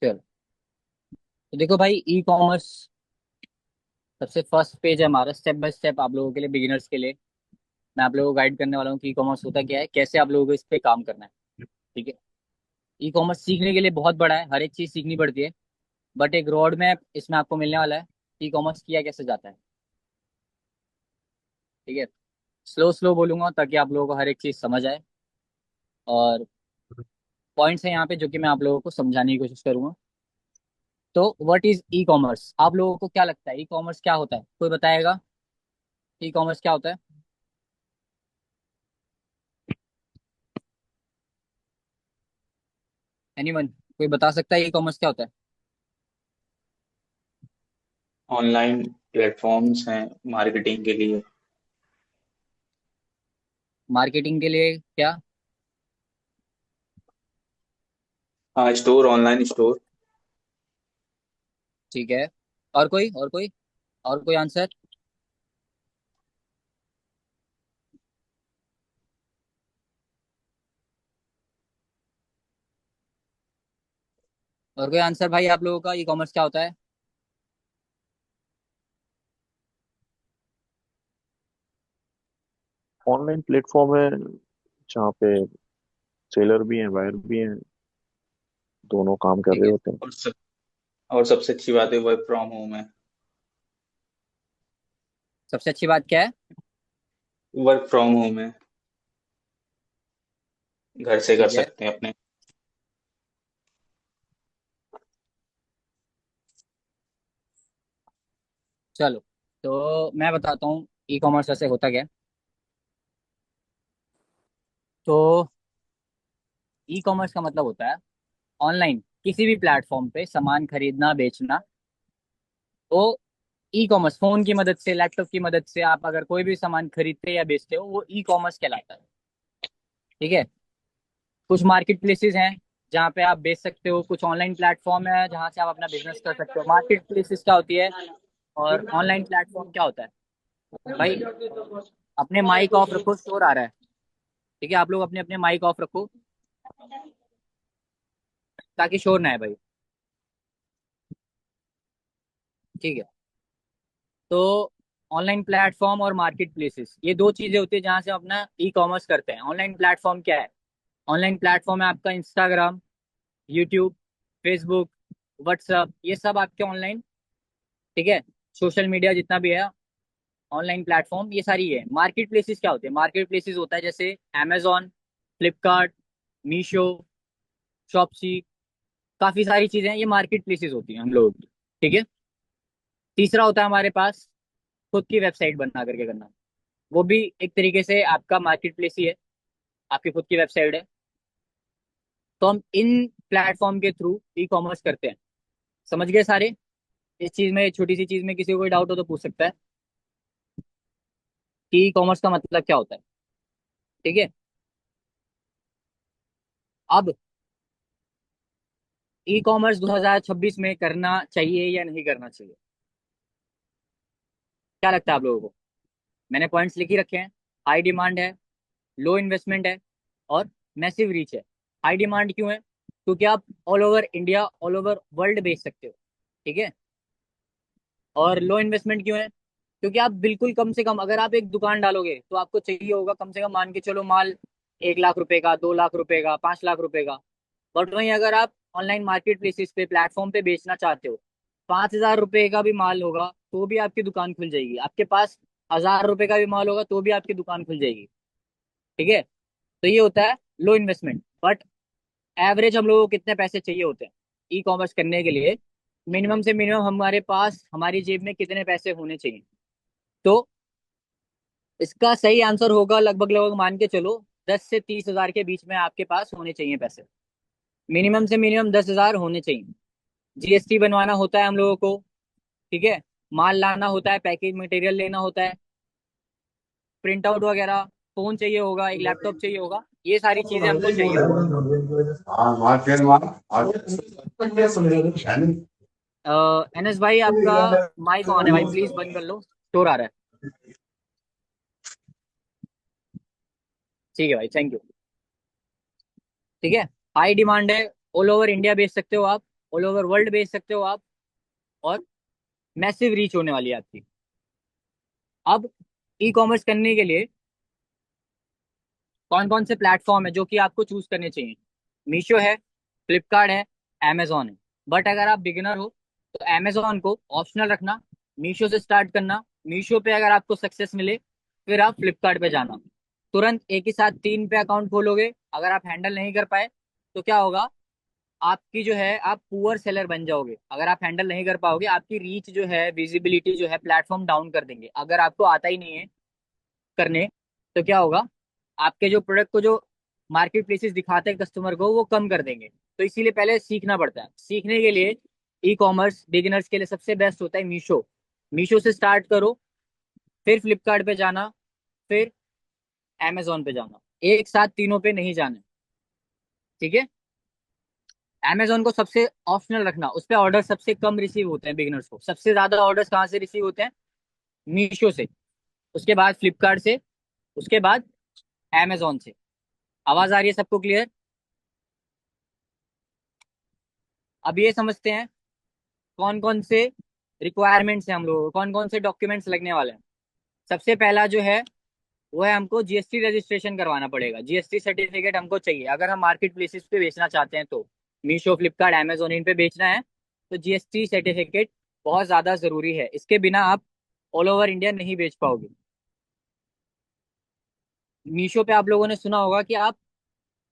चलो, तो देखो भाई, ई कॉमर्स सबसे फर्स्ट पेज है हमारा। स्टेप बाय स्टेप आप लोगों के लिए, बिगिनर्स के लिए मैं आप लोगों को गाइड करने वाला हूँ कि ई कॉमर्स होता क्या है, कैसे आप लोगों को इस पे काम करना है। ठीक है। ई कॉमर्स सीखने के लिए बहुत बड़ा है, हर एक चीज सीखनी पड़ती है। बट एक रोड मैप इसमें आपको मिलने वाला है, ई कॉमर्स किया कैसे जाता है। ठीक है। स्लो स्लो बोलूंगा ताकि आप लोगों को हर एक चीज समझ आए। और पॉइंट्स हैं यहाँ पे जो कि मैं आप लोगों को समझाने की कोशिश करूंगा। तो व्हाट इज ई कॉमर्स, आप लोगों को क्या लगता है ई कॉमर्स क्या होता है, कोई बताएगा ई कॉमर्स क्या होता है? एनीवन, कोई बता सकता है ई कॉमर्स क्या होता है? ऑनलाइन प्लेटफॉर्म्स हैं मार्केटिंग के लिए। मार्केटिंग के लिए क्या? हाँ, स्टोर, ऑनलाइन स्टोर। ठीक है। और कोई आंसर? और कोई आंसर भाई, आप लोगों का ई कॉमर्स क्या होता है? ऑनलाइन प्लेटफॉर्म है जहाँ पे सेलर भी हैं बायर भी हैं, दोनों काम कर ठीक रहे है। होते हैं। और सबसे अच्छी बात है वर्क फ्रॉम होम है। सबसे अच्छी बात क्या है? वर्क फ्रॉम होम है, घर से कर ठीक है। सकते हैं अपने। चलो, तो मैं बताता हूँ ई कॉमर्स ऐसे होता क्या है। तो ई कॉमर्स का मतलब होता है ऑनलाइन किसी भी प्लेटफॉर्म पे सामान खरीदना बेचना। तो ई कॉमर्स फोन की मदद से, लैपटॉप की मदद से आप अगर कोई भी सामान खरीदते या बेचते हो, वो ई कॉमर्स कहलाता है। ठीक है। कुछ मार्केट प्लेसेस हैं जहाँ पे आप बेच सकते हो, कुछ ऑनलाइन प्लेटफॉर्म है जहाँ से आप अपना बिजनेस कर सकते हो। मार्केट प्लेसेस क्या होती है और ऑनलाइन प्लेटफॉर्म क्या होता है? भाई, अपने माइक ऑफ रखो, शोर आ रहा है। ठीक है, आप लोग अपने अपने माइक ऑफ रखो ताकि शोर ना आए भाई। ठीक है। तो ऑनलाइन प्लेटफॉर्म और मार्केट प्लेसेस, ये दो चीजें होती है जहाँ से हम अपना ई कॉमर्स करते हैं। ऑनलाइन प्लेटफॉर्म क्या है? ऑनलाइन प्लेटफॉर्म है आपका इंस्टाग्राम, यूट्यूब, फेसबुक, व्हाट्सअप, ये सब आपके ऑनलाइन। ठीक है। सोशल मीडिया जितना भी है ऑनलाइन प्लेटफॉर्म, ये सारी है। मार्केट प्लेसेस क्या होते हैं? मार्केट प्लेसेस होता है जैसे amazon, फ्लिपकार्ट, मीशो, शॉप्सी, काफी सारी चीजें हैं, ये मार्केट प्लेसेस होती हैं हम लोगों की। ठीक है। तीसरा होता है हमारे पास खुद की वेबसाइट बना करके करना, वो भी एक तरीके से आपका मार्केट प्लेस ही है, आपकी खुद की वेबसाइट है। तो हम इन प्लेटफॉर्म के थ्रू ई कॉमर्स करते हैं। समझ गए सारे? इस चीज में, छोटी सी चीज में किसी को कोई डाउट हो तो पूछ सकता है कि ई कॉमर्स का मतलब क्या होता है। ठीक है। अब ई कॉमर्स 2026 में करना चाहिए या नहीं करना चाहिए, क्या लगता है आप लोगों को? मैंने पॉइंट्स लिख ही रखे हैं। हाई डिमांड है, लो इन्वेस्टमेंट है, और मैसिव रीच है। हाई डिमांड क्यों है? क्योंकि आप all over India, all over world बेच सकते हो। ठीक है। और लो इन्वेस्टमेंट क्यों है? क्योंकि आप बिल्कुल कम से कम, अगर आप एक दुकान डालोगे तो आपको चाहिए होगा कम से कम, मान के चलो, माल 1 लाख रुपए का, 2 लाख रुपए का, 5 लाख रुपए का। बट वहीं अगर आप ऑनलाइन मार्केट प्लेसेस पे, प्लेटफॉर्म पे बेचना चाहते हो, 5 हजार रुपए का भी माल होगा तो भी आपकी दुकान खुल जाएगी। आपके पास 1000 रुपए का भी माल होगा तो भी आपकी दुकान खुल जाएगी। ठीक है। तो ये होता है लो इन्वेस्टमेंट। बट एवरेज हम लोगों को कितने पैसे चाहिए होते हैं ई कॉमर्स करने के लिए? मिनिमम से मिनिमम हमारे पास, हमारी जेब में कितने पैसे होने चाहिए? तो इसका सही आंसर होगा लगभग लगभग, मान के चलो, 10 से 30 हजार के बीच में आपके पास होने चाहिए पैसे। मिनिमम से मिनिमम 10 हजार होने चाहिए। जीएसटी बनवाना होता है हम लोगों को। ठीक है। माल लाना होता है, पैकेज मटेरियल लेना होता है, प्रिंट आउट वगैरह, फोन चाहिए होगा, एक लैपटॉप चाहिए होगा, ये सारी चीजें हमको चाहिए होती है। एनएस भाई, आपका माइक ऑन है भाई, प्लीज बंद कर लो, शोर आ रहा है। ठीक है भाई, थैंक यू। ठीक है। हाई डिमांड है, ऑल ओवर इंडिया बेच सकते हो आप। ऑल ओवर वर्ल्ड बेच सकते हो आप, और मैसिव रीच होने वाली है आपकी। अब ई कॉमर्स करने के लिए कौन कौन से प्लेटफॉर्म है जो कि आपको चूज करने चाहिए? मीशो है, फ्लिपकार्ट है, अमेजोन है। बट अगर आप बिगिनर हो तो अमेजोन को ऑप्शनल रखना, मीशो से स्टार्ट करना। मीशो पे अगर आपको सक्सेस मिले फिर आप फ्लिपकार्ट पे जाना। तुरंत एक ही साथ 3 पे अकाउंट खोलोगे, अगर आप हैंडल नहीं कर पाए तो क्या होगा, आपकी जो है आप पुअर सेलर बन जाओगे। अगर आप हैंडल नहीं कर पाओगे, आपकी रीच जो है, विजिबिलिटी जो है, प्लेटफॉर्म डाउन कर देंगे। अगर आपको आता ही नहीं है करने तो क्या होगा, आपके जो प्रोडक्ट को जो मार्केट प्लेसेस दिखाते हैं कस्टमर को, वो कम कर देंगे। तो इसीलिए पहले सीखना पड़ता है। सीखने के लिए ई कॉमर्स बिगिनर्स के लिए सबसे बेस्ट होता है मीशो। मीशो से स्टार्ट करो, फिर फ्लिपकार्ट पे जाना, फिर अमेजोन पे जाना। एक साथ तीनों पे नहीं जाना, ठीक है। अमेजोन को सबसे ऑप्शनल रखना, उस पर ऑर्डर सबसे कम रिसीव होते हैं बिगिनर्स को। सबसे ज्यादा ऑर्डर्स कहाँ से रिसीव होते हैं? मीशो से, उसके बाद फ्लिपकार्ट से, उसके बाद अमेजोन से। आवाज आ रही है सबको क्लियर? अब ये समझते हैं कौन कौन से रिक्वायरमेंट्स हैं हम लोगों को, कौन कौन से डॉक्यूमेंट्स लगने वाले हैं। सबसे पहला जो है वो है, हमको जीएसटी रजिस्ट्रेशन करवाना पड़ेगा। जीएसटी सर्टिफिकेट हमको चाहिए अगर हम मार्केट प्लेसेस पे बेचना चाहते हैं तो। मीशो, फ्लिपकार्ट, अमेजोन, इन पे बेचना है तो जीएसटी सर्टिफिकेट बहुत ज्यादा जरूरी है। इसके बिना आप ऑल ओवर इंडिया नहीं बेच पाओगे। मीशो पे आप लोगों ने सुना होगा कि आप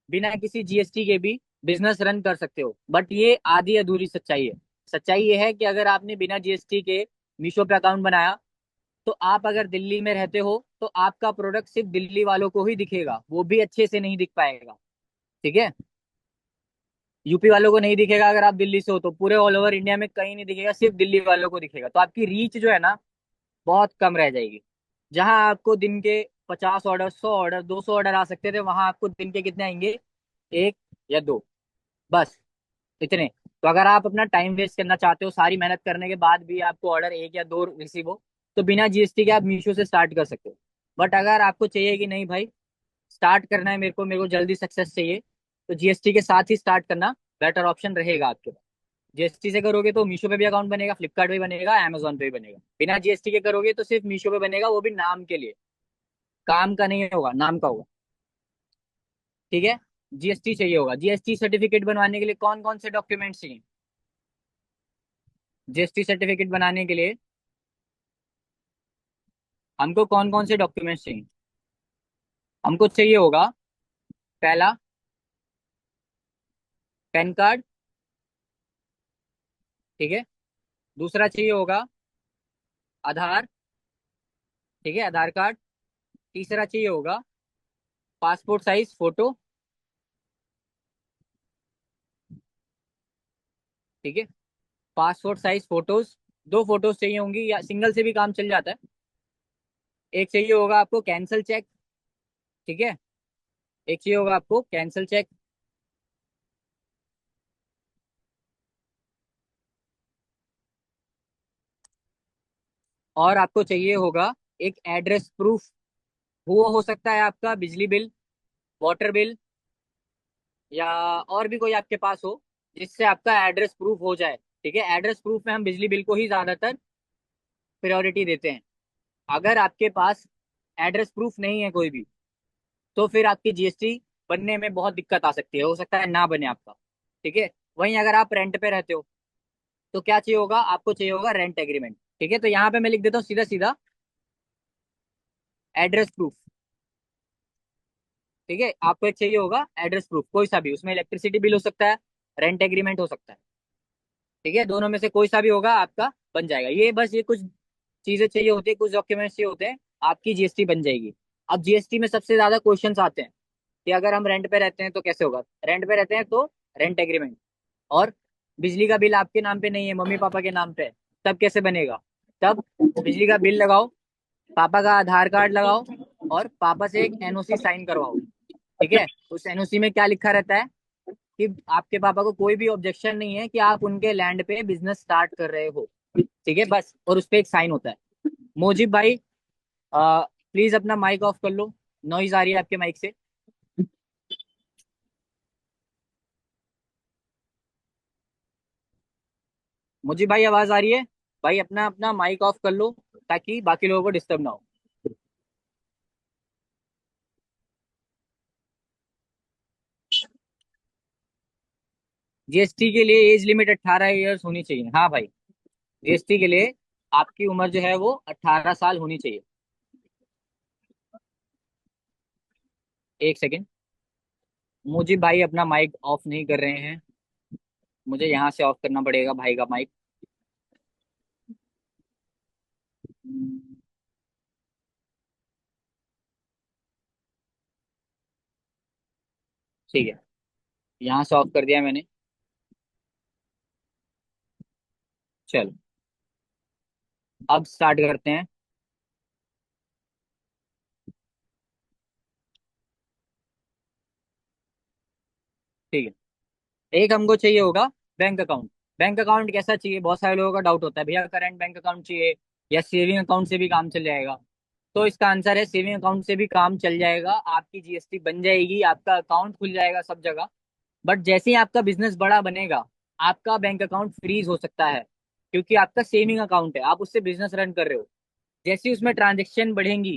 बिना किसी जीएसटी के भी बिजनेस रन कर सकते हो, बट ये आधी अधूरी सच्चाई है। सच्चाई ये है कि अगर आपने बिना जीएसटी के मीशो पे अकाउंट बनाया तो आप अगर दिल्ली में रहते हो तो आपका प्रोडक्ट सिर्फ दिल्ली वालों को ही दिखेगा, वो भी अच्छे से नहीं दिख पाएगा, ठीक है। यूपी वालों को नहीं दिखेगा, अगर आप दिल्ली से हो तो पूरे ऑल ओवर इंडिया में कहीं नहीं दिखेगा, सिर्फ दिल्ली वालों को दिखेगा। तो आपकी रीच जो है ना, बहुत कम रह जाएगी। जहां आपको दिन के 50 ऑर्डर, 100 ऑर्डर, 200 ऑर्डर आ सकते थे, वहां आपको दिन के कितने आएंगे? एक या दो, बस इतने। तो अगर आप अपना टाइम वेस्ट करना चाहते हो, सारी मेहनत करने के बाद भी आपको ऑर्डर एक या दो रिसीव हो, तो बिना जीएसटी के आप मीशो से स्टार्ट कर सकते हो। बट अगर आपको चाहिए कि नहीं भाई, स्टार्ट करना है मेरे को जल्दी सक्सेस चाहिए, तो जीएसटी के साथ ही स्टार्ट करना बेटर ऑप्शन रहेगा आपके पास। जीएसटी से करोगे तो मीशो पे भी अकाउंट बनेगा, फ्लिपकार्ट पे भी बनेगा, अमेजोन पे भी बनेगा। बिना जीएसटी के करोगे तो सिर्फ मीशो पे बनेगा, वो भी नाम के लिए, काम का नहीं होगा, नाम का होगा, ठीक है। जीएसटी चाहिए होगा। जीएसटी सर्टिफिकेट बनवाने के लिए कौन कौन से डॉक्यूमेंट्स चाहिए? जीएसटी सर्टिफिकेट बनाने के लिए हमको कौन कौन से डॉक्यूमेंट्स चाहिए? हमको चाहिए होगा, पहला पैन कार्ड, ठीक है। दूसरा चाहिए होगा आधार, ठीक है, आधार कार्ड। तीसरा चाहिए होगा पासपोर्ट साइज फोटो, ठीक है। पासपोर्ट साइज फोटोज, दो फोटोज चाहिए होंगी, या सिंगल से भी काम चल जाता है। एक चाहिए होगा आपको कैंसल चेक, ठीक है। एक चाहिए होगा आपको कैंसल चेक। और आपको चाहिए होगा एक एड्रेस प्रूफ। वो हो सकता है आपका बिजली बिल, वाटर बिल, या और भी कोई आपके पास हो जिससे आपका एड्रेस प्रूफ हो जाए, ठीक है। एड्रेस प्रूफ में हम बिजली बिल को ही ज्यादातर प्रायोरिटी देते हैं। अगर आपके पास एड्रेस प्रूफ नहीं है कोई भी, तो फिर आपकी जीएसटी बनने में बहुत दिक्कत आ सकती है, हो सकता है ना बने आपका, ठीक है। वहीं अगर आप रेंट पे रहते हो तो क्या चाहिए होगा? आपको चाहिए होगा रेंट एग्रीमेंट, ठीक है। तो यहाँ पे मैं लिख देता हूँ सीधा सीधा एड्रेस प्रूफ, ठीक है। आपको एक चाहिए होगा एड्रेस प्रूफ, कोई सा भी, उसमें इलेक्ट्रिसिटी बिल हो सकता है, रेंट एग्रीमेंट हो सकता है, ठीक है। दोनों में से कोई सा भी होगा, आपका बन जाएगा। ये बस ये कुछ चीजें चाहिए होती है, कुछ डॉक्यूमेंट्स चाहिए होते हैं, आपकी जीएसटी बन जाएगी। अब जीएसटी में सबसे ज्यादा क्वेश्चंस आते हैं कि अगर हम रेंट पे रहते हैं तो कैसे होगा? रेंट पे रहते हैं तो रेंट एग्रीमेंट, और बिजली का बिल आपके नाम पे नहीं है, मम्मी पापा के नाम पे है, तब कैसे बनेगा? तब बिजली का बिल लगाओ, पापा का आधार कार्ड लगाओ, और पापा से एक एनओसी साइन करवाओ, ठीक है। उस एनओसी में क्या लिखा रहता है कि आपके पापा को कोई भी ऑब्जेक्शन नहीं है कि आप उनके लैंड पे बिजनेस स्टार्ट कर रहे हो, ठीक है, बस। और उस पे एक साइन होता है। मोजिब भाई, प्लीज अपना माइक ऑफ कर लो, नॉइज आ रही है आपके माइक से। मुझे भाई आवाज आ रही है? भाई अपना अपना माइक ऑफ कर लो ताकि बाकी लोगों को डिस्टर्ब ना हो। जीएसटी के लिए एज लिमिट 18 ईयर्स होनी चाहिए। हाँ भाई, जीएसटी के लिए आपकी उम्र जो है वो 18 साल होनी चाहिए। एक सेकेंड, मुझे भाई अपना माइक ऑफ नहीं कर रहे हैं। मुझे यहाँ से ऑफ करना पड़ेगा भाई का माइक। ठीक है, यहाँ से ऑफ कर दिया मैंने। चलो, अब स्टार्ट करते हैं। ठीक है, एक हमको चाहिए होगा बैंक अकाउंट। बैंक अकाउंट कैसा चाहिए? बहुत सारे लोगों का डाउट होता है, भैया करंट बैंक अकाउंट चाहिए या सेविंग अकाउंट से भी काम चल जाएगा? तो इसका आंसर है सेविंग अकाउंट से भी काम चल जाएगा, आपकी जीएसटी बन जाएगी, आपका अकाउंट खुल जाएगा सब जगह। बट जैसे ही आपका बिजनेस बड़ा बनेगा, आपका बैंक अकाउंट फ्रीज हो सकता है, क्योंकि आपका सेविंग अकाउंट है, आप उससे बिजनेस रन कर रहे हो। जैसे ही उसमें ट्रांजेक्शन बढ़ेंगी,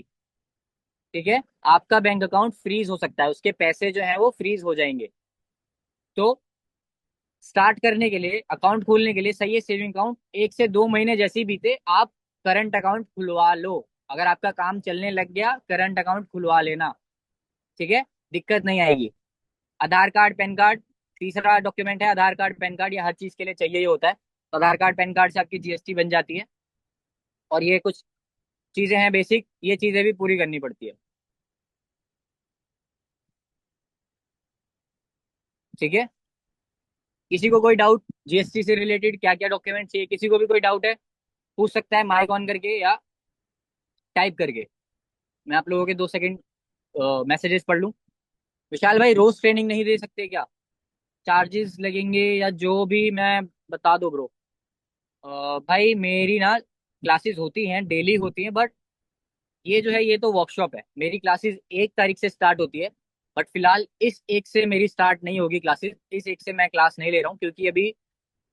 ठीक है, आपका बैंक अकाउंट फ्रीज हो सकता है, उसके पैसे जो है वो फ्रीज हो जाएंगे। तो स्टार्ट करने के लिए, अकाउंट खोलने के लिए सही है सेविंग अकाउंट। 1 से 2 महीने जैसे ही बीते, आप करंट अकाउंट खुलवा लो। अगर आपका काम चलने लग गया, करंट अकाउंट खुलवा लेना। ठीक है, दिक्कत नहीं आएगी। आधार कार्ड, पैन कार्ड, तीसरा डॉक्यूमेंट है आधार कार्ड पैन कार्ड, ये हर चीज के लिए चाहिए ही होता है। तो आधार कार्ड पैन कार्ड से आपकी जीएसटी बन जाती है। और ये कुछ चीजें हैं बेसिक, ये चीजें भी पूरी करनी पड़ती है। ठीक है, किसी को कोई डाउट जीएसटी से रिलेटेड, क्या क्या डॉक्यूमेंट चाहिए, किसी को भी कोई डाउट है पूछ सकता है, माइक ऑन करके या टाइप करके। मैं आप लोगों के 2 सेकंड मैसेजेस पढ़ लूँ। विशाल भाई, रोज ट्रेनिंग नहीं दे सकते क्या? चार्जेस लगेंगे या जो भी, मैं बता दो ब्रो। भाई मेरी ना क्लासेस होती हैं, डेली होती हैं, बट ये जो है ये तो वर्कशॉप है। मेरी क्लासेस 1 तारीख से स्टार्ट होती है, बट फिलहाल इस एक से मेरी स्टार्ट नहीं होगी क्लासेस। इस एक से मैं क्लास नहीं ले रहा हूँ, क्योंकि अभी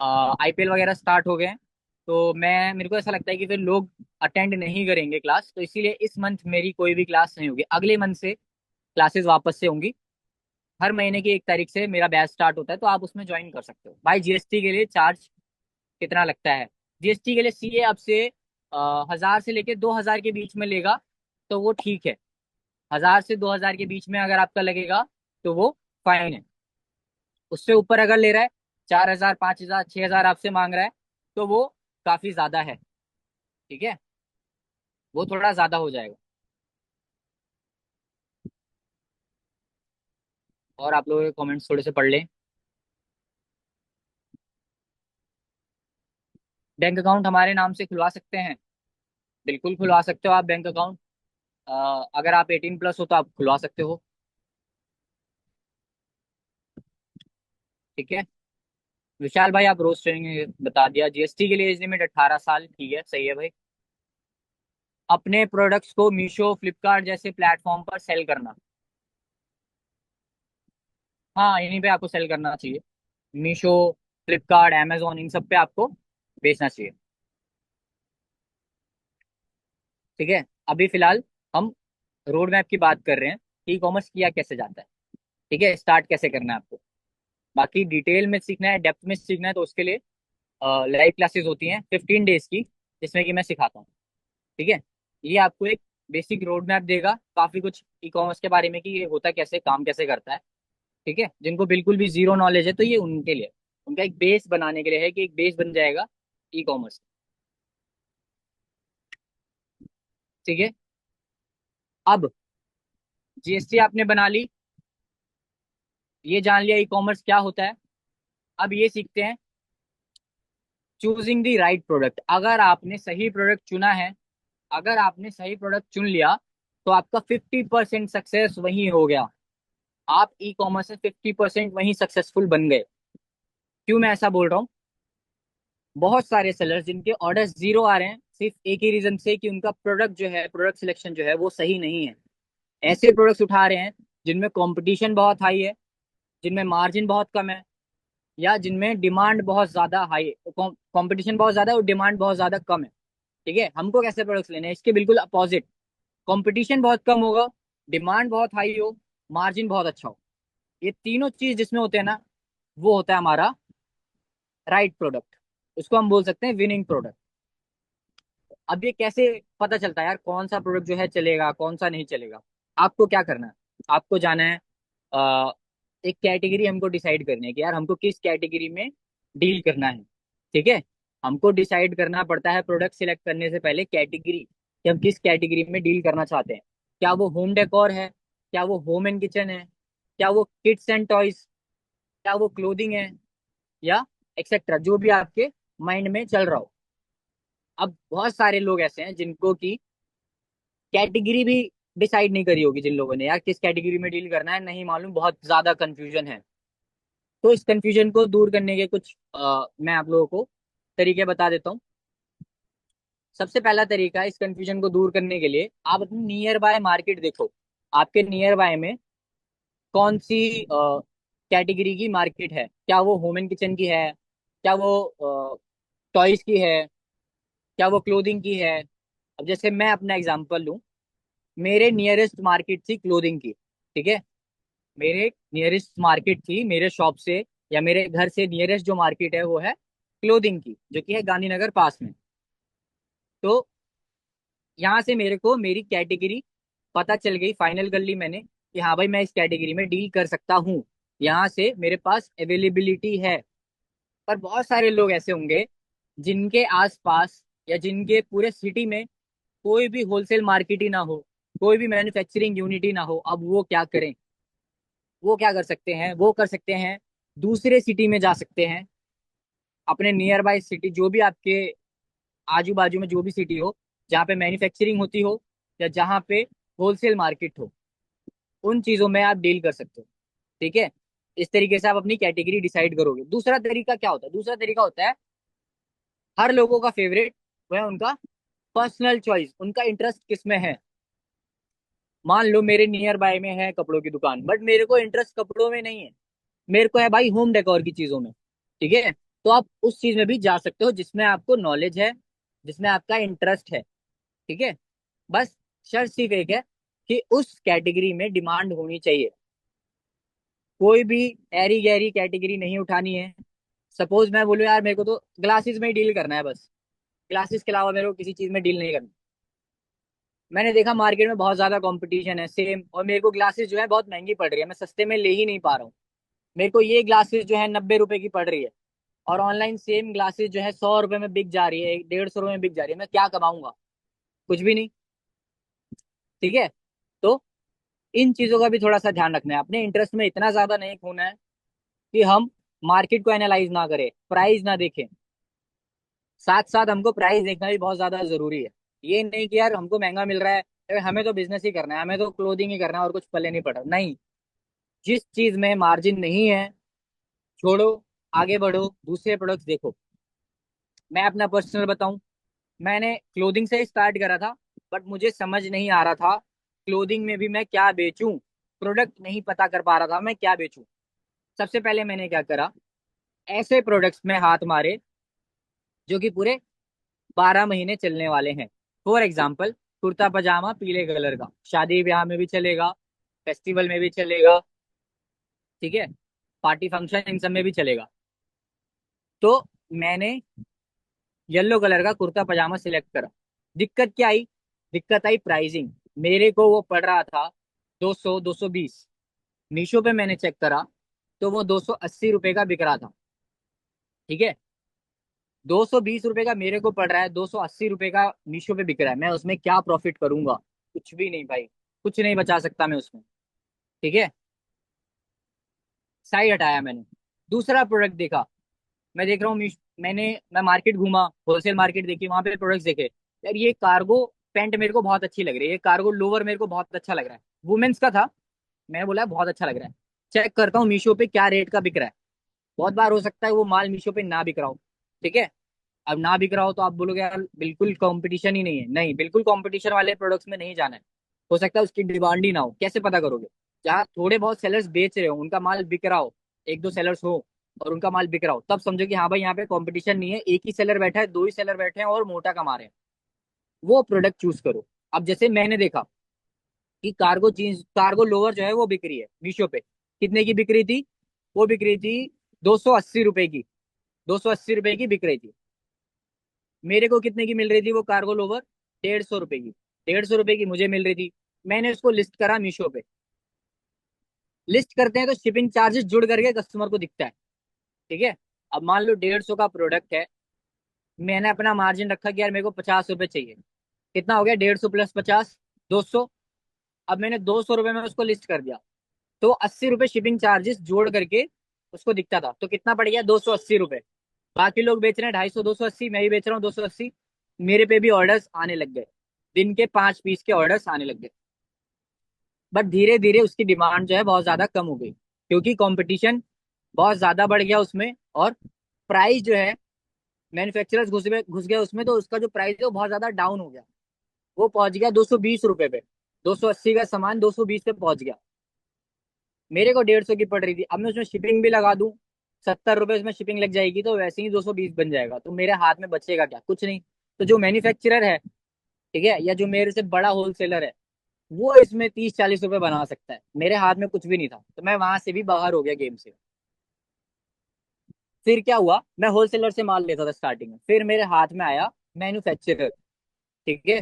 आईपीएल वगैरह स्टार्ट हो गए हैं। तो मैं, मेरे को ऐसा लगता है कि फिर लोग अटेंड नहीं करेंगे क्लास, तो इसीलिए इस मंथ मेरी कोई भी क्लास नहीं होगी। अगले मंथ से क्लासेस वापस से होंगी। हर महीने की 1 तारीख से मेरा बैच स्टार्ट होता है, तो आप उसमें ज्वाइन कर सकते हो। भाई जीएसटी के लिए चार्ज कितना लगता है? जीएसटी के लिए सीए आपसे 1000 से लेके 2000 के बीच में लेगा, तो वो ठीक है। 1000 से 2000 के बीच में अगर आपका लगेगा तो वो फाइन है। उससे ऊपर अगर ले रहा है, 4000, 5000, 6000 आपसे मांग रहा है, तो वो काफी ज्यादा है। ठीक है, वो थोड़ा ज्यादा हो जाएगा। और आप लोगों के कमेंट्स थोड़े से पढ़ लें। बैंक अकाउंट हमारे नाम से खुलवा सकते हैं? बिल्कुल खुलवा सकते हो आप बैंक अकाउंट। अगर आप 18+ हो तो आप खुलवा सकते हो। ठीक है, विशाल भाई आप रोज ट्रेनिंग बता दिया। जीएसटी के लिए एज लिमिट 18 साल, ठीक है, सही है भाई। अपने प्रोडक्ट्स को मीशो, फ्लिपकार्ट जैसे प्लेटफॉर्म पर सेल करना। हाँ, इन्हीं पे आपको सेल करना चाहिए। मीशो, फ्लिपकार्ट, amazon, इन सब पे आपको बेचना चाहिए। ठीक है, अभी फिलहाल हम रोड मैप की बात कर रहे हैं, ई कॉमर्स किया कैसे जाता है। ठीक है, स्टार्ट कैसे करना है आपको। बाकी डिटेल में सीखना है, डेप्थ में सीखना है, तो उसके लिए लाइव क्लासेस होती हैं 15 डेज की, जिसमें कि मैं सिखाता हूँ। ठीक है, ये आपको एक बेसिक रोड मैप देगा काफी कुछ ई कॉमर्स के बारे में, कि ये होता कैसे, काम कैसे करता है। ठीक है, जिनको बिल्कुल भी जीरो नॉलेज है, तो ये उनके लिए, उनका एक बेस बनाने के लिए है, कि एक बेस बन जाएगा ई कॉमर्स। ठीक है, अब जीएसटी आपने बना ली, ये जान लिया ई कॉमर्स क्या होता है। अब ये सीखते हैं चूजिंग द राइट प्रोडक्ट। अगर आपने सही प्रोडक्ट चुना है, अगर आपने सही प्रोडक्ट चुन लिया, तो आपका 50% सक्सेस वही हो गया। आप ई कॉमर्स में 50% वही सक्सेसफुल बन गए। क्यों मैं ऐसा बोल रहा हूँ? बहुत सारे सेलर्स जिनके ऑर्डर जीरो आ रहे हैं, सिर्फ एक ही रीजन से, कि उनका प्रोडक्ट जो है, प्रोडक्ट सिलेक्शन जो है वो सही नहीं है। ऐसे प्रोडक्ट्स उठा रहे हैं जिनमें कंपटीशन बहुत हाई है, जिनमें मार्जिन बहुत कम है, या जिनमें डिमांड बहुत ज्यादा हाई, कंपटीशन बहुत ज्यादा है और डिमांड बहुत ज्यादा कम है। ठीक है, हमको कैसे प्रोडक्ट्स लेने हैं, इसके बिल्कुल अपोजिट। कंपटीशन बहुत कम होगा, डिमांड बहुत हाई हो, मार्जिन बहुत अच्छा हो, ये तीनों चीज जिसमें होते हैं ना, वो होता है हमारा राइट प्रोडक्ट। उसको हम बोल सकते हैं विनिंग प्रोडक्ट। अब ये कैसे पता चलता है यार कौन सा प्रोडक्ट जो है चलेगा कौन सा नहीं चलेगा? आपको क्या करना है, आपको जाना है, अ, एक कैटेगरी हमको डिसाइड करनी है कि यार हमको किस कैटेगरी में डील करना है। ठीक है, हमको डिसाइड करना पड़ता है प्रोडक्ट सिलेक्ट करने से पहले कैटेगरी, कि हम किस कैटेगरी में डील करना चाहते हैं। क्या वो होम डेकोर है, क्या वो होम एंड किचन है, क्या वो किड्स एंड टॉयज, क्या वो क्लोथिंग है, या एक्सेट्रा, जो भी आपके माइंड में चल रहा हो। अब बहुत सारे लोग ऐसे हैं जिनको की कैटेगरी भी डिसाइड नहीं करी होगी, जिन लोगों ने यार किस कैटेगरी में डील करना है नहीं मालूम, बहुत ज्यादा कंफ्यूजन है। तो इस कंफ्यूजन को दूर करने के कुछ मैं आप लोगों को तरीके बता देता हूँ। सबसे पहला तरीका इस कंफ्यूजन को दूर करने के लिए, आप अपनी नियर बाय मार्केट देखो। आपके नियर बाय में कौन सी कैटेगरी की मार्केट है, क्या वो होम एंड किचन की है, क्या वो टॉयज की है, क्या वो क्लोथिंग की है। अब जैसे मैं अपना एग्जांपल लूं, मेरे नियरेस्ट मार्केट थी क्लोथिंग की। ठीक है, मेरे नियरेस्ट मार्केट थी मेरे शॉप से या मेरे घर से नियरेस्ट जो मार्केट है वो है क्लोथिंग की, जो कि है गांधीनगर पास में। तो यहाँ से मेरे को मेरी कैटेगरी पता चल गई, फाइनल कर ली मैंने कि हाँ भाई मैं इस कैटेगरी में डील कर सकता हूँ, यहाँ से मेरे पास अवेलेबिलिटी है। पर बहुत सारे लोग ऐसे होंगे जिनके आसपास या जिनके पूरे सिटी में कोई भी होलसेल मार्केट ही ना हो, कोई भी मैन्युफैक्चरिंग यूनिट ही ना हो। अब वो क्या करें? वो क्या कर सकते हैं, वो कर सकते हैं दूसरे सिटी में जा सकते हैं, अपने नियर बाय सिटी, जो भी आपके आजू बाजू में जो भी सिटी हो जहाँ पे मैन्युफैक्चरिंग होती हो या जहाँ पे होलसेल मार्केट हो, उन चीजों में आप डील कर सकते हो। ठीक है, इस तरीके से आप अपनी कैटेगरी डिसाइड करोगे। दूसरा तरीका क्या होता है? दूसरा तरीका होता है हर लोगों का फेवरेट, वह उनका पर्सनल चॉइस, उनका इंटरेस्ट किस में है। मान लो मेरे नियर बाय में है कपड़ों की दुकान, बट मेरे को इंटरेस्ट कपड़ों में नहीं है, मेरे को है भाई होम डेकोर की चीजों में। ठीक है, तो आप उस चीज में भी जा सकते हो जिसमें आपको नॉलेज है, जिसमें आपका इंटरेस्ट है। ठीक है, बस शर्त सिर्फ एक है कि उस कैटेगरी में डिमांड होनी चाहिए। कोई भी ऐरी गैरी कैटेगरी नहीं उठानी है। सपोज मैं बोलूँ यार मेरे को तो ग्लासेस में ही डील करना है बस, ग्लासेस के अलावा मेरे को किसी चीज में डील नहीं करना। मैंने देखा मार्केट में बहुत ज्यादा कंपटीशन है सेम, और मेरे को ग्लासेस जो है बहुत महंगी पड़ रही है, मैं सस्ते में ले ही नहीं पा रहा हूँ। मेरे को ये ग्लासेस जो है 90 रुपए की पड़ रही है, और ऑनलाइन सेम ग्लासेस जो है 100 रुपए में बिक जा रही है, 150 रुपए में बिक जा रही है। मैं क्या कमाऊंगा? कुछ भी नहीं। ठीक है, तो इन चीजों का भी थोड़ा सा ध्यान रखना है, अपने इंटरेस्ट में इतना ज्यादा नहीं खोना है कि हम मार्केट को एनालाइज ना करें, प्राइस ना देखें। साथ साथ हमको प्राइस देखना भी बहुत ज्यादा जरूरी है। ये नहीं कि यार हमको महंगा मिल रहा है, हमें तो बिजनेस ही करना है, हमें तो क्लोथिंग ही करना है और कुछ पल्ले नहीं पड़ा, नहीं। जिस चीज में मार्जिन नहीं है, छोड़ो, आगे बढ़ो, दूसरे प्रोडक्ट्स देखो। मैं अपना पर्सनल बताऊं, मैंने क्लोथिंग से स्टार्ट करा था, बट मुझे समझ नहीं आ रहा था क्लोथिंग में भी मैं क्या बेचूं, प्रोडक्ट नहीं पता कर पा रहा था मैं क्या बेचूं। सबसे पहले मैंने क्या करा, ऐसे प्रोडक्ट्स में हाथ मारे जो कि पूरे 12 महीने चलने वाले हैं। फॉर एग्जाम्पल, कुर्ता पजामा पीले कलर का, शादी ब्याह में भी चलेगा, फेस्टिवल में भी चलेगा। ठीक है, पार्टी फंक्शन इन सब में भी चलेगा। तो मैंने येलो कलर का कुर्ता पजामा सिलेक्ट करा। दिक्कत क्या आई? दिक्कत आई प्राइसिंग। मेरे को वो पड़ रहा था 200 220। मीशो पे मैंने चेक करा तो वो 280 रुपये का बिक रहा था। ठीक है, 220 रुपये का मेरे को पड़ रहा है, 280 रुपये का मीशो पे बिक रहा है, मैं उसमें क्या प्रॉफिट करूंगा? कुछ भी नहीं भाई, कुछ नहीं बचा सकता मैं उसमें। ठीक है, साइड हटाया मैंने, दूसरा प्रोडक्ट देखा। मैं देख रहा हूँ मैं मार्केट घूमा, होलसेल मार्केट देखी, वहां पे प्रोडक्ट्स देखे। यार ये कार्गो पैंट मेरे को बहुत अच्छी लग रही है, ये कार्गो लोअर मेरे को बहुत अच्छा लग रहा है, वुमेन्स का था। मैंने बोला बहुत अच्छा लग रहा है, चेक करता हूँ मीशो पे क्या रेट का बिक रहा है। बहुत बार हो सकता है वो माल मीशो पे ना बिक रहा हो। ठीक है, अब ना बिक रहा हो तो आप बोलोगे यार बिल्कुल कंपटीशन ही नहीं है, नहीं, बिल्कुल कंपटीशन वाले प्रोडक्ट्स में नहीं जाना है। हो सकता है उसकी डिमांड ही ना हो, कैसे पता करोगे? जहाँ थोड़े बहुत सेलर्स बेच रहे हो, उनका माल बिक रहा हो, एक दो सेलर्स हो, और उनका माल बिक रहा हो, तब समझो कि हाँ भाई यहाँ पे कंपटीशन नहीं है, एक ही सेलर बैठा है, दो ही सेलर बैठे हैं और मोटा कमा रहे हैं, वो प्रोडक्ट चूज करो। अब जैसे मैंने देखा कि कार्गो जीन्स, कार्गो लोअर जो है वो बिक रही है मीशो पे। कितने की बिक रही थी? वो बिक रही थी 280 रुपए की, 280 रुपए की बिक रही थी। मेरे को कितने की मिल रही थी वो कार्गो लोवर? 150 रुपए की। 150 रुपए की मुझे मिल रही थी। मैंने उसको लिस्ट करा मीशो पे। लिस्ट करते हैं तो शिपिंग चार्जेस जुड़ करके कस्टमर को दिखता है। ठीक है। अब मान लो 150 का प्रोडक्ट है, मैंने अपना मार्जिन रखा कि यार मेरे को 50 रुपए चाहिए। कितना हो गया? 150 प्लस 50, 200। अब मैंने 200 रुपये में उसको लिस्ट कर दिया, तो 80 रुपये शिपिंग चार्जेस जोड़ करके उसको दिखता था, तो कितना पड़ गया? 280 रुपये। बाकी लोग बेच रहे हैं 250, 280, मैं भी बेच रहा हूँ 280। मेरे पे भी ऑर्डर्स आने लग गए, दिन के 5 पीस के ऑर्डर्स आने लग गए। बट धीरे धीरे उसकी डिमांड जो है बहुत ज्यादा कम हो गई, क्योंकि कंपटीशन बहुत ज्यादा बढ़ गया उसमें। और प्राइस जो है, मैन्युफैक्चरर्स घुस गया उसमें, तो उसका जो प्राइस है वो बहुत ज्यादा डाउन हो गया। वो पहुंच गया 220 रुपए पे। 280 का सामान 220 पे पहुंच गया। मेरे को 150 की पड़ रही थी, अब मैं उसमें शिपिंग भी लगा दूं, 70 रुपए उसमें शिपिंग लग जाएगी, तो वैसे ही 220 बन जाएगा, तो मेरे हाथ में बचेगा क्या? कुछ नहीं। तो जो मैन्युफैक्चरर है, ठीक है, या जो मेरे से बड़ा होलसेलर है, वो इसमें 30-40 रुपए बना सकता है। मेरे हाथ में कुछ भी नहीं था, तो मैं वहां से भी बाहर हो गया गेम से। फिर क्या हुआ, मैं होलसेलर से माल लेता था स्टार्टिंग में, फिर मेरे हाथ में आया मैन्युफैक्चरर। ठीक है।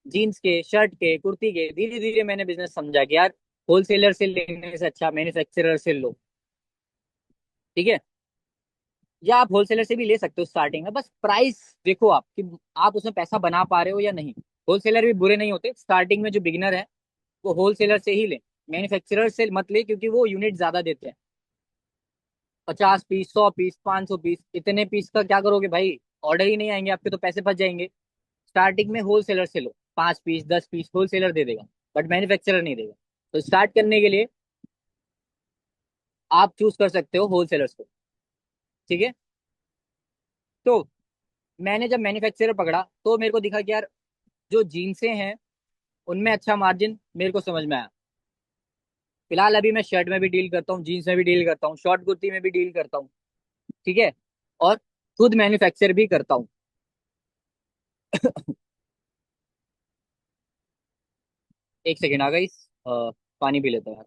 जीन्स के, शर्ट के, कुर्ती के, धीरे धीरे मैंने बिजनेस समझा कि यार होलसेलर से लेने से अच्छा मैन्युफैक्चरर से लो। ठीक है। या आप होलसेलर से भी ले सकते हो स्टार्टिंग में, बस प्राइस देखो आप कि आप उसमें पैसा बना पा रहे हो या नहीं। होलसेलर भी बुरे नहीं होते स्टार्टिंग में, जो बिगिनर है वो होलसेलर से ही ले। मैन्युफैक्चरर से मत ले, क्योंकि वो यूनिट ज्यादा देते हैं। 50 पीस, 100 पीस, 500 पीस, इतने पीस का क्या करोगे भाई? ऑर्डर ही नहीं आएंगे आपके, तो पैसे फंस जाएंगे। स्टार्टिंग में होलसेलर से लो, 5 पीस, 10 पीस होलसेलर दे देगा, बट मैन्युफैक्चरर नहीं देगा। तो स्टार्ट करने के लिए आप चूज कर सकते हो होलसेलर्स को। ठीक है। तो मैंने जब मैन्युफैक्चरर पकड़ा, तो मेरे को दिखा कि यार जो जीन्सें हैं उनमें अच्छा मार्जिन मेरे को समझ में आया। फिलहाल अभी मैं शर्ट में भी डील करता हूँ, जीन्स में भी डील करता हूँ, शॉर्ट कुर्ती में भी डील करता हूँ। ठीक है। और खुद मैन्युफैक्चर भी करता हूँ। एक सेकेंड आ गई, पानी पी लेता हूँ यार।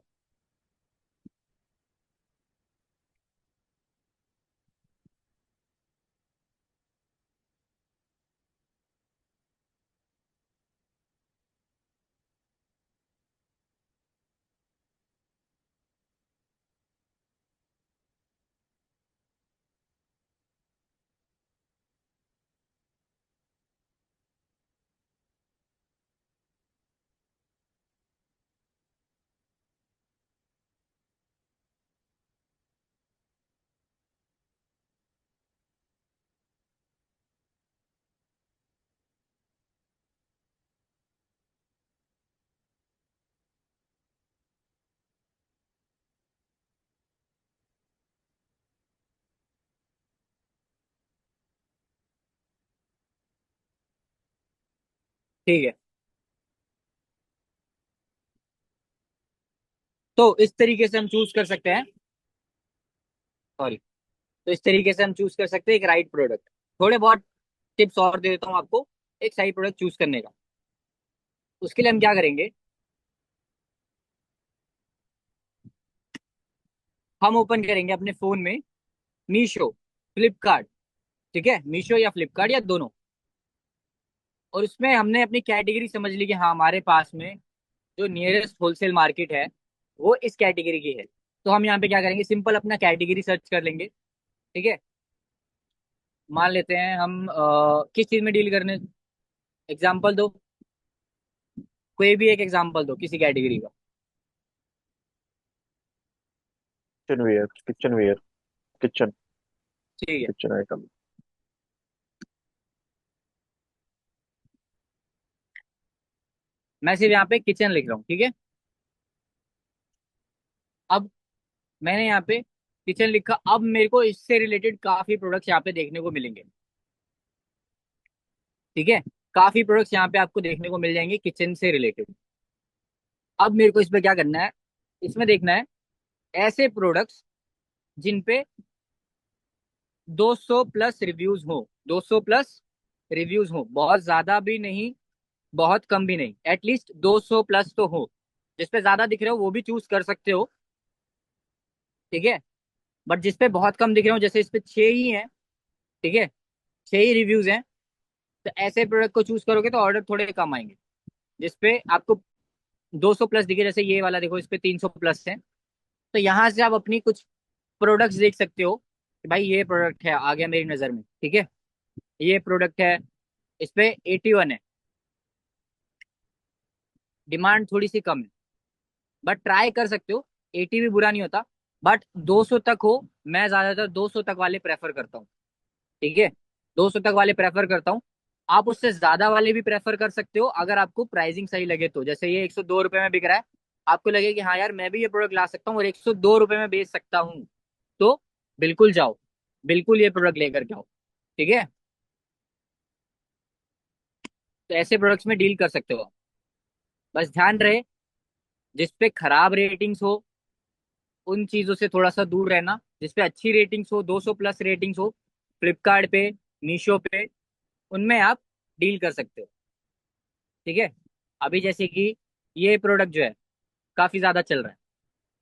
ठीक है। तो इस तरीके से हम चूज कर सकते हैं, सॉरी, तो इस तरीके से हम चूज कर सकते हैं एक राइट प्रोडक्ट। थोड़े बहुत टिप्स और दे देता हूँ आपको एक सही प्रोडक्ट चूज करने का। उसके लिए हम क्या करेंगे, हम ओपन करेंगे अपने फोन में मीशो, फ्लिपकार्ट। ठीक है, मीशो या फ्लिपकार्ट या दोनों। और उसमें हमने अपनी कैटेगरी समझ ली कि हाँ हमारे पास में जो नियरेस्ट होलसेल मार्केट है वो इस कैटेगरी की है। तो हम यहाँ पे क्या करेंगे, सिंपल अपना कैटेगरी सर्च कर लेंगे। ठीक है। मान लेते हैं हम किस चीज में डील करने, एग्जाम्पल दो, कोई भी एक एग्जाम्पल दो किसी कैटेगरी का। Kitchenware, kitchenware, kitchen, ठीक है। Kitchen item. मैं सिर्फ यहाँ पे किचन लिख रहा हूँ। ठीक है। अब मैंने यहाँ पे किचन लिखा, अब मेरे को इससे रिलेटेड काफी प्रोडक्ट्स यहाँ पे देखने को मिलेंगे। ठीक है। काफी प्रोडक्ट्स यहाँ पे आपको देखने को मिल जाएंगे किचन से रिलेटेड। अब मेरे को इस पे क्या करना है, इसमें देखना है ऐसे प्रोडक्ट्स जिन पे 200 प्लस रिव्यूज हो, 200 प्लस रिव्यूज हो, बहुत ज्यादा भी नहीं, बहुत कम भी नहीं, एटलीस्ट 200 प्लस तो हो। जिसपे ज्यादा दिख रहे हो वो भी चूज कर सकते हो, ठीक है। बट जिसपे बहुत कम दिख रहे हो, जैसे इस पे 6 ही है, ठीक है, 6 ही रिव्यूज हैं, तो ऐसे प्रोडक्ट को चूज करोगे तो ऑर्डर थोड़े कम आएंगे। जिसपे आपको 200 प्लस दिखे, जैसे ये वाला देखो, इस पे 300 प्लस है, तो यहाँ से आप अपनी कुछ प्रोडक्ट्स देख सकते हो कि भाई ये प्रोडक्ट है, आ गया मेरी नजर में, ठीक है, ये प्रोडक्ट है, इस पे 81 है, डिमांड थोड़ी सी कम है, बट ट्राई कर सकते हो। 80 भी बुरा नहीं होता, बट 200 तक हो। मैं ज्यादातर 200 तक वाले प्रेफर करता हूँ, ठीक है, 200 तक वाले प्रेफर करता हूँ। आप उससे ज्यादा वाले भी प्रेफर कर सकते हो अगर आपको प्राइसिंग सही लगे तो। जैसे ये 102 रुपये में बिक रहा है, आपको लगे कि हाँ यार मैं भी ये प्रोडक्ट ला सकता हूँ और 102 रुपये में बेच सकता हूँ, तो बिल्कुल जाओ, बिल्कुल ये प्रोडक्ट लेकर के आओ, ठीक है। तो ऐसे प्रोडक्ट्स में डील कर सकते हो आप। बस ध्यान रहे, जिसपे खराब रेटिंग्स हो उन चीजों से थोड़ा सा दूर रहना, जिसपे अच्छी रेटिंग्स हो, 200 प्लस रेटिंग्स हो, फ्लिपकार्ट पे, मीशो पे, उनमें आप डील कर सकते हो, ठीक है। अभी जैसे कि ये प्रोडक्ट जो है काफी ज्यादा चल रहा है,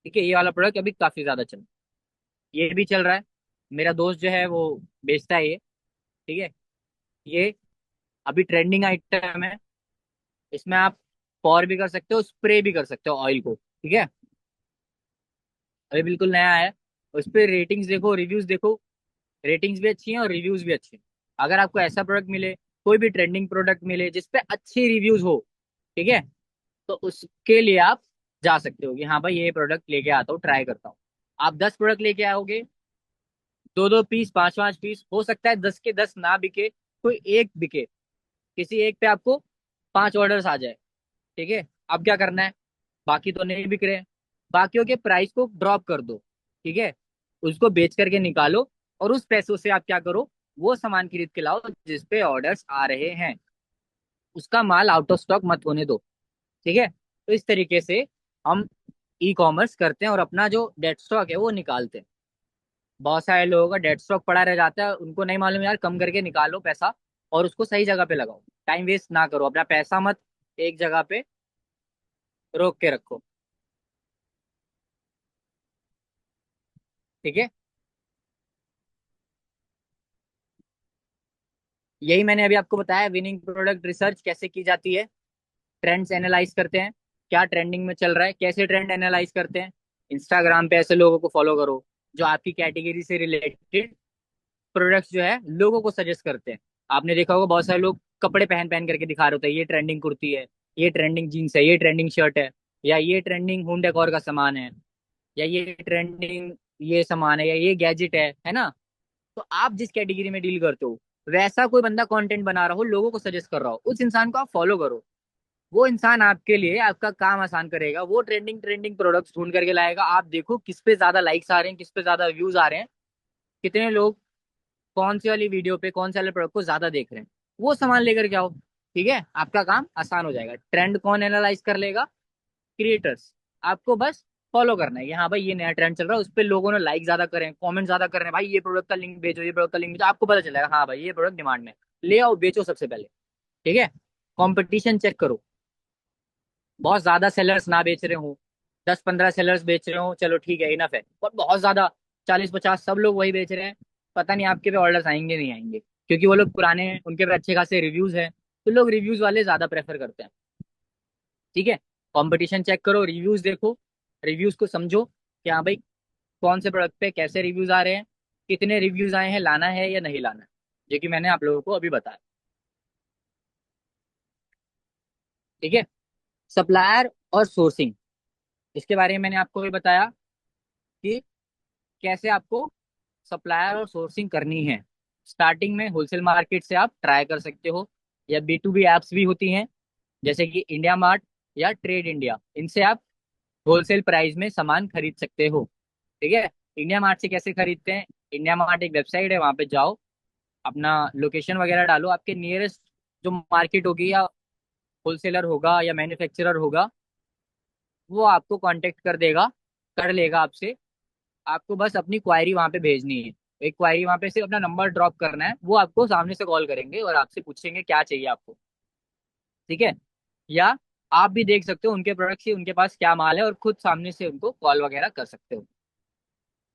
ठीक है, ये वाला प्रोडक्ट अभी काफी ज्यादा चल रहा है, ये भी चल रहा है। मेरा दोस्त जो है वो बेचता है ये, ठीक है, ये अभी ट्रेंडिंग आइटम है। इसमें आप पॉर भी कर सकते हो, स्प्रे भी कर सकते हो ऑयल को, ठीक है, अभी बिल्कुल नया है। उस पर रेटिंग्स देखो, रिव्यूज देखो, रेटिंग्स भी अच्छी हैं और रिव्यूज भी अच्छे हैं। अगर आपको ऐसा प्रोडक्ट मिले, कोई भी ट्रेंडिंग प्रोडक्ट मिले जिसपे अच्छी रिव्यूज हो, ठीक है, तो उसके लिए आप जा सकते हो कि हाँ भाई ये प्रोडक्ट लेके आता हूँ, ट्राई करता हूँ। आप 10 प्रोडक्ट लेके आओगे, दो दो पीस, पांच पांच पीस, हो सकता है 10 के 10 ना बिके, कोई एक बिके, किसी एक पे आपको 5 ऑर्डर्स आ जाए, ठीक है। अब क्या करना है, बाकी तो नहीं बिक रहे हैं, बाकियों के प्राइस को ड्रॉप कर दो, ठीक है, उसको बेच करके निकालो, और उस पैसों से आप क्या करो, वो सामान खरीद के लाओ जिसपे ऑर्डर्स आ रहे हैं, उसका माल आउट ऑफ स्टॉक मत होने दो, ठीक है। तो इस तरीके से हम ई कॉमर्स करते हैं और अपना जो डेड स्टॉक है वो निकालते हैं। बहुत सारे लोगों का डेड स्टॉक पड़ा रह जाता है, उनको नहीं मालूम यार, कम करके निकालो पैसा और उसको सही जगह पे लगाओ, टाइम वेस्ट ना करो, अपना पैसा मत एक जगह पे रोक के रखो, ठीक है। यही मैंने अभी आपको बताया, विनिंग प्रोडक्ट रिसर्च कैसे की जाती है। ट्रेंड्स एनालाइज करते हैं, क्या ट्रेंडिंग में चल रहा है, कैसे ट्रेंड एनालाइज करते हैं। इंस्टाग्राम पे ऐसे लोगों को फॉलो करो जो आपकी कैटेगरी से रिलेटेड प्रोडक्ट्स जो है लोगों को सजेस्ट करते हैं। आपने देखा होगा बहुत सारे लोग कपड़े पहन पहन करके दिखा रहे होते हैं, ये ट्रेंडिंग कुर्ती है, ये ट्रेंडिंग जीन्स है, ये ट्रेंडिंग शर्ट है, या ये ट्रेंडिंग होम डेकोर का सामान है, या ये ट्रेंडिंग ये सामान है, या ये गैजेट है ना। तो आप जिस कैटेगरी में डील करते हो, वैसा कोई बंदा कंटेंट बना रहा हो, लोगों को सजेस्ट कर रहा हो, उस इंसान को आप फॉलो करो। वो इंसान आपके लिए आपका काम आसान करेगा, वो ट्रेंडिंग ट्रेंडिंग प्रोडक्ट्स ढूंढ करके लाएगा। आप देखो किस पे ज्यादा लाइक्स आ रहे हैं, किस पे ज्यादा व्यूज आ रहे हैं, कितने लोग कौन सी वाली वीडियो पे कौन से वाले प्रोडक्ट को ज्यादा देख रहे हैं, वो सामान लेकर के आओ, ठीक है, आपका काम आसान हो जाएगा। ट्रेंड कौन एनालाइज कर लेगा, क्रिएटर्स। आपको बस फॉलो करना है कि हाँ भाई ये नया ट्रेंड चल रहा है, उस पर लोगों ने लाइक ज्यादा करें, कमेंट ज्यादा कर रहे हैं, भाई ये प्रोडक्ट का लिंक भेजो, ये प्रोडक्ट का लिंक भेजो, आपको पता चलेगा हाँ भाई ये प्रोडक्ट डिमांड में है। ले आओ, बेचो सबसे पहले, ठीक है। कंपटीशन चेक करो, बहुत ज्यादा सेलर्स ना बेच रहे हो, 10-15 सेलर्स बेच रहे हो, चलो ठीक है, इनफ है। और बहुत ज्यादा 40-50 सब लोग वही बेच रहे हैं, पता नहीं आपके पे ऑर्डर्स आएंगे नहीं आएंगे, क्योंकि वो लोग पुराने हैं, उनके पे अच्छे खासे रिव्यूज हैं, तो लोग रिव्यूज वाले ज्यादा प्रेफर करते हैं, ठीक है। कंपटीशन चेक करो, रिव्यूज देखो, रिव्यूज को समझो कि हाँ भाई कौन से प्रोडक्ट पे कैसे रिव्यूज आ रहे हैं, कितने रिव्यूज आए हैं, लाना है या नहीं लाना है, जो कि मैंने आप लोगों को अभी बताया, ठीक है। सप्लायर और सोर्सिंग, इसके बारे में मैंने आपको भी बताया कि कैसे आपको सप्लायर और सोर्सिंग करनी है। स्टार्टिंग में होलसेल मार्केट से आप ट्राई कर सकते हो, या B2B एप्स भी होती हैं, जैसे कि इंडिया मार्ट या ट्रेड इंडिया, इनसे आप होलसेल प्राइस में सामान खरीद सकते हो, ठीक है। इंडिया मार्ट से कैसे खरीदते हैं, इंडिया मार्ट एक वेबसाइट है, वहां पे जाओ, अपना लोकेशन वगैरह डालो, आपके नियरेस्ट जो मार्केट होगी, या होलसेलर होगा या मैन्युफैक्चरर होगा, वो आपको कांटेक्ट कर देगा, कर लेगा आपसे। आपको बस अपनी क्वायरी वहां पे भेजनी है, एक क्वायरी वहां पे सिर्फ अपना नंबर ड्रॉप करना है, वो आपको सामने से कॉल करेंगे और आपसे पूछेंगे क्या चाहिए आपको। ठीक है। या आप भी देख सकते हो उनके प्रोडक्ट की उनके पास क्या माल है और खुद सामने से उनको कॉल वगैरह कर सकते हो।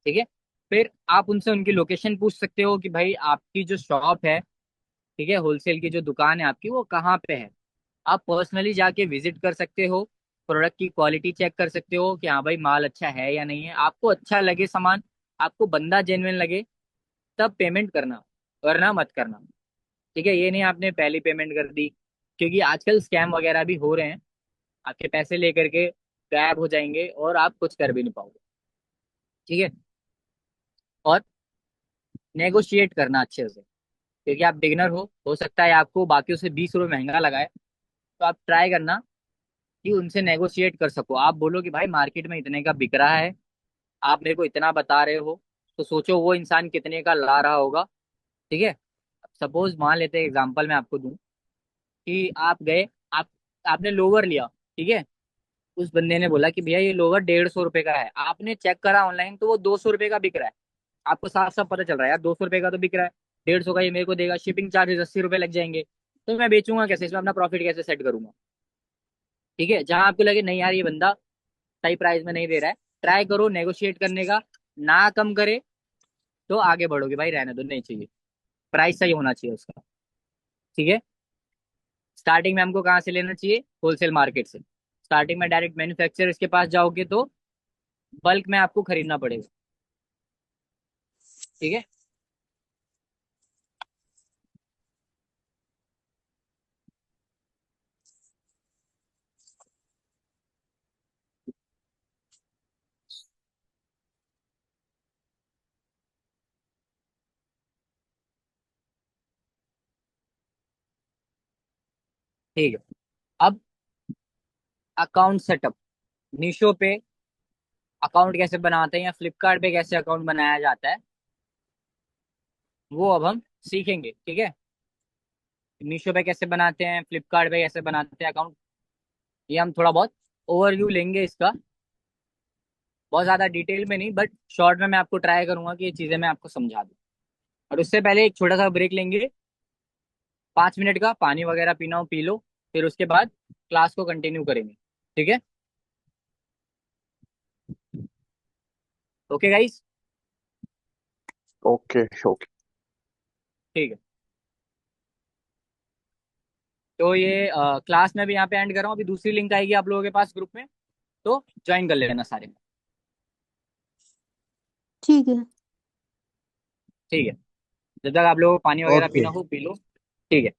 ठीक है। फिर आप उनसे उनकी लोकेशन पूछ सकते हो कि भाई आपकी जो शॉप है, ठीक है, होलसेल की जो दुकान है आपकी वो कहाँ पे है। आप पर्सनली जाके विजिट कर सकते हो, प्रोडक्ट की क्वालिटी चेक कर सकते हो कि हाँ भाई माल अच्छा है या नहीं है। आपको अच्छा लगे सामान, आपको बंदा जेन्युइन लगे, तब पेमेंट करना, वरना मत करना। ठीक है। ये नहीं आपने पहली पेमेंट कर दी, क्योंकि आजकल स्कैम वगैरह भी हो रहे हैं, आपके पैसे लेकर के गायब हो जाएंगे और आप कुछ कर भी नहीं पाओगे। ठीक है। और नेगोशिएट करना अच्छे से, क्योंकि आप बिगनर हो सकता है आपको बाकियों से 20 रुपये महंगा लगाए, तो आप ट्राई करना कि उनसे नेगोशिएट कर सको। आप बोलो कि भाई मार्केट में इतने का बिक रहा है, आप मेरे को इतना बता रहे हो, तो सोचो वो इंसान कितने का ला रहा होगा। ठीक है। सपोज मान लेते हैं एग्जांपल मैं आपको दूं कि आप गए, आप आपने लोवर लिया। ठीक है। उस बंदे ने बोला कि भैया ये लोवर 150 रुपए का है, आपने चेक करा ऑनलाइन तो वो 200 रुपए का बिक रहा है। आपको साफ साफ पता चल रहा है यार 200 रुपए का तो बिक रहा है, 150 का ये मेरे को देगा, शिपिंग चार्जेस 80 रुपए लग जाएंगे, तो मैं बेचूंगा कैसे, इसमें अपना प्रॉफिट कैसे सेट करूंगा। ठीक है। जहां आपको लगे नहीं यार ये बंदा सही प्राइस में नहीं दे रहा है, ट्राई करो नेगोशिएट करने का। ना कम करे तो आगे बढ़ोगे, भाई रहने दो, नहीं चाहिए, प्राइस सही होना चाहिए उसका। ठीक है। स्टार्टिंग में हमको कहाँ से लेना चाहिए, होलसेल मार्केट से। स्टार्टिंग में डायरेक्ट मैन्युफैक्चरर्स के पास जाओगे तो बल्क में आपको खरीदना पड़ेगा। ठीक है। ठीक है। अब अकाउंट सेटअप, मीशो पे अकाउंट कैसे बनाते हैं या फ्लिपकार्ट पे कैसे अकाउंट बनाया जाता है, वो अब हम सीखेंगे। ठीक है। मीशो पे कैसे बनाते हैं, फ्लिपकार्ट पे कैसे बनाते हैं अकाउंट, ये हम थोड़ा बहुत ओवरव्यू लेंगे इसका, बहुत ज्यादा डिटेल में नहीं, बट शॉर्ट में मैं आपको ट्राई करूंगा कि ये चीजें मैं आपको समझा दूं। और उससे पहले एक छोटा सा ब्रेक लेंगे, 5 मिनट का, पानी वगैरह पीना हो पी लो, फिर उसके बाद क्लास को कंटिन्यू करेंगे। ठीक है। Okay guys. Okay okay. ठीक है। तो ये क्लास में भी यहाँ पे एंड कर रहा हूँ, अभी दूसरी लिंक आएगी आप लोगों के पास ग्रुप में, तो ज्वाइन कर लेना सारे। ठीक है। ठीक है। जब तक आप लोगों को पानी वगैरह ओके। पीना हो पी लो। ठीक है।